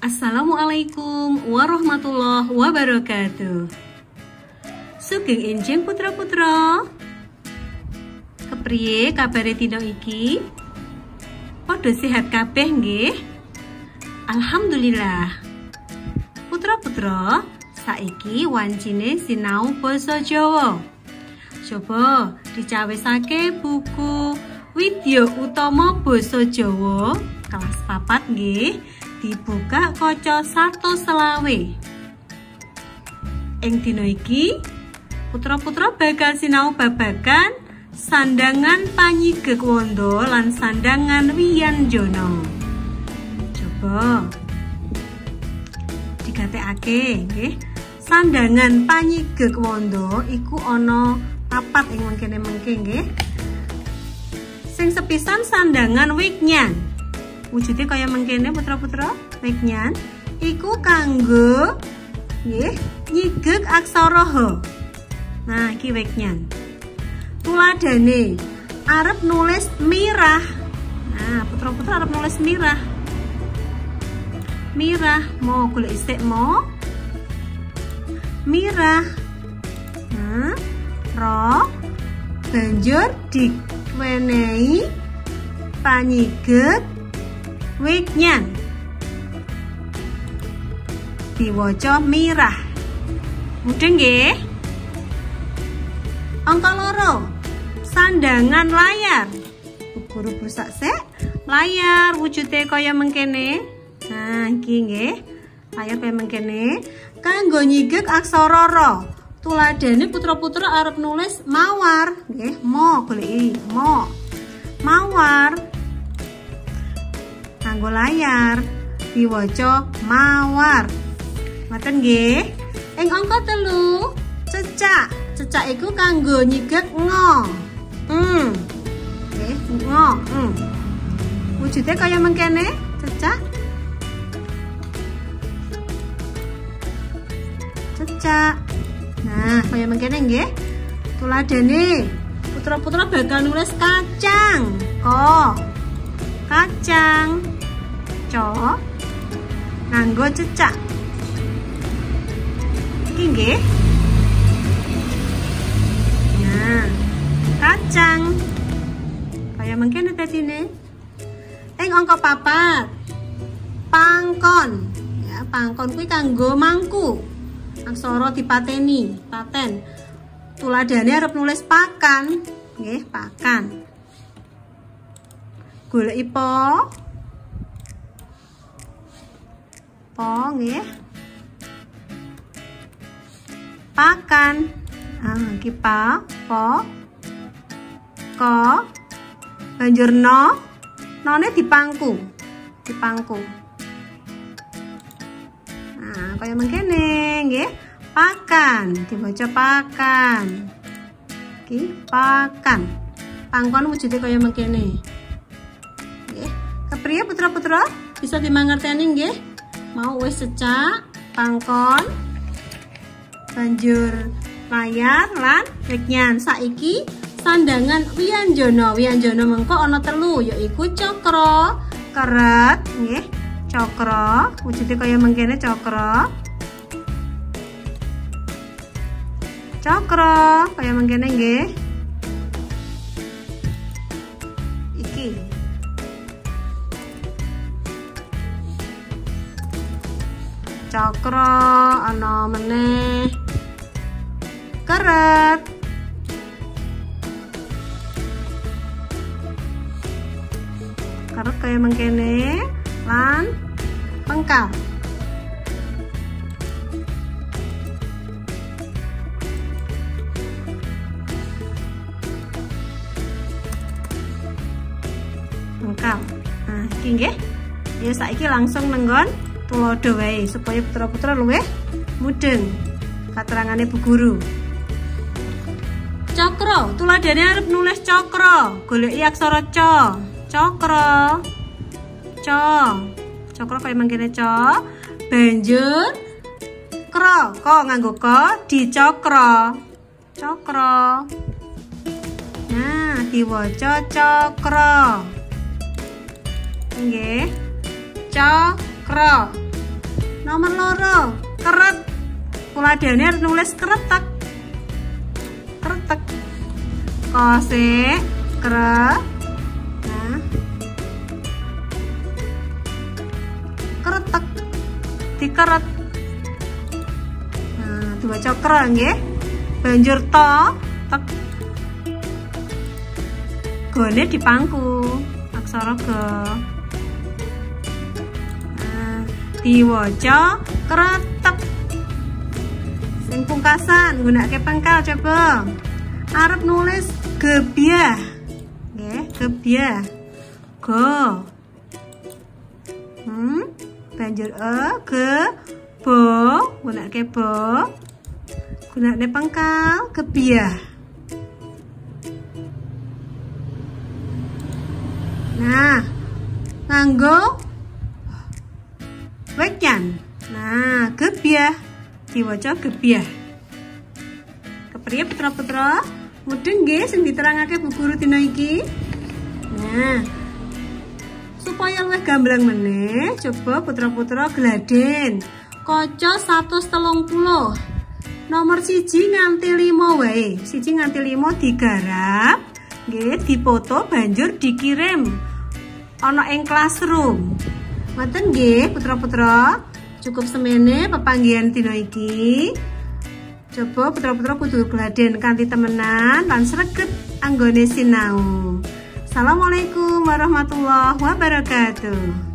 Assalamualaikum warahmatullahi wabarakatuh. Sugeng enjing putra-putra. Kepriye kabare dina iki? Padha sehat kabeh nggih? Alhamdulillah. Putra-putra, saiki wancine sinau basa Jawa. Coba dicawesake buku Widya Utama Basa Jawa kelas 4 nggih. Dibuka kaca 112. Ing dina iki putra-putra bakal sinau babagan sandangan panyigek wanda lan sandangan wianjana. Coba digatekake nggih. Sandangan panyigek wanda iku ana 4 ing mengkene-mengke nggih. Sing sepisan sandangan wigyan. Wujudnya kaya mengkene putra-putra. Wigyan iku kanggo nggih nyigek aksara H. Nah, iki wigyan. Tuladane arep nulis mirah. Nah, putra-putra arep nulis mirah. Mirah, mau golek isik mo. Mirah. Nah, ro banjur diwenehi panyigek wigyan. Diwaca mirah. Mudeng nggih. Angka 2. Sandangan layar. Guru busak sik. Layar wujude kaya mengkene. Nah, iki nggih. Layar kaya mengkene. Kanggo nyigek aksara ra. Tuladane putra-putra arep nulis mawar, nggih. Mo goleki, mo. Mawar. Kanggo layar diwaca mawar. Ngoten nggih. Ing angka 3, cecak. Cecak iku kanggo nyigek ngo. Nggih, ngo. Wujude kaya mengkene, cecak. Cecak. Nah, kaya mengkene nggih. Tuladane putra-putra bakal nulis kacang. Ko. Kacang. Co nganggo cecak. Iki nggih. Nah, kacang. Kaya mengkene dadine. Ing angka 4, pangkon. Ya, pangkon kuwi kanggo mangku. Aksara dipateni, paten. Tuladane arep nulis pakan, nggih, pakan. Goleki po. Po nggih. Pakan. Ah, iki pa, po. Ko. Banjur no. None dipangku. Dipangku. Nah, kaya mengkene nggih. Pakan, diwaca pakan. Iki pakan. Pangkon wujude kaya mengkene. Nggih. Kepriye putra-putra? Bisa dimangerteni nggih? Mau wis cecak, pangkon, banjur layar lan wigyan. Saiki sandangan wianjana. Wianjana mengko ana 3 yaiku cakra, keret, nggih. Cakra, wujude kaya mengkene cakra. Cakra, kaya mengkene nggih. Iki. Cakra, ana meneh keret. Keret kaya mengkene lan pengkal. Pengkal. Nah, iki nggih. Ya saiki langsung nenggon tulodo wae supaya putra-putra luwih mudeng katerangane Bu Guru. Cakra, tuladane arep nulis cakra. Goleki aksara ca. Cakra. Ca. Cakra kaya mengkene ca. Banjur kra. Ko nganggo ko dicakra. Cakra. Nah, diwaca cakra. Nggih. Cakra. Nomor loro, keret. Tuladane arep nulis kretek. Kretek. Kosek, keret. Nah. Kretek. Dikeret. Nah, diwaca kre nggih. Banjur to, tek. Gone dipangku. Aksara G. Nah, diwaca kretek. Sing pungkasan nggunakake pangkal coba. Arep nulis gebyah. Nggih, gebyah. Go. Banjur ge bo, gunakake bo. Gunakake pangkal gebyah. Nah, nganggo wekyan. Nah, gebyah diwaca gebyah. Kepriye putra-putra? Mudeng nggih sing diterangake Bu Guru dina iki? Nah, supaya luwih gamblang meneh, coba putra-putra gladhen kaca 130. Nomor 1 nganti 5 wae. 1 nganti 5 digarap, nggih, dipoto banjur dikirim ana ing classroom. Ngoten nggih putra-putra. Cukup semene pepanggihan dina iki. Coba putra-putra kudu gladhen kanthi temenan lan sregep anggone sinau. Assalamualaikum warahmatullahi wabarakatuh.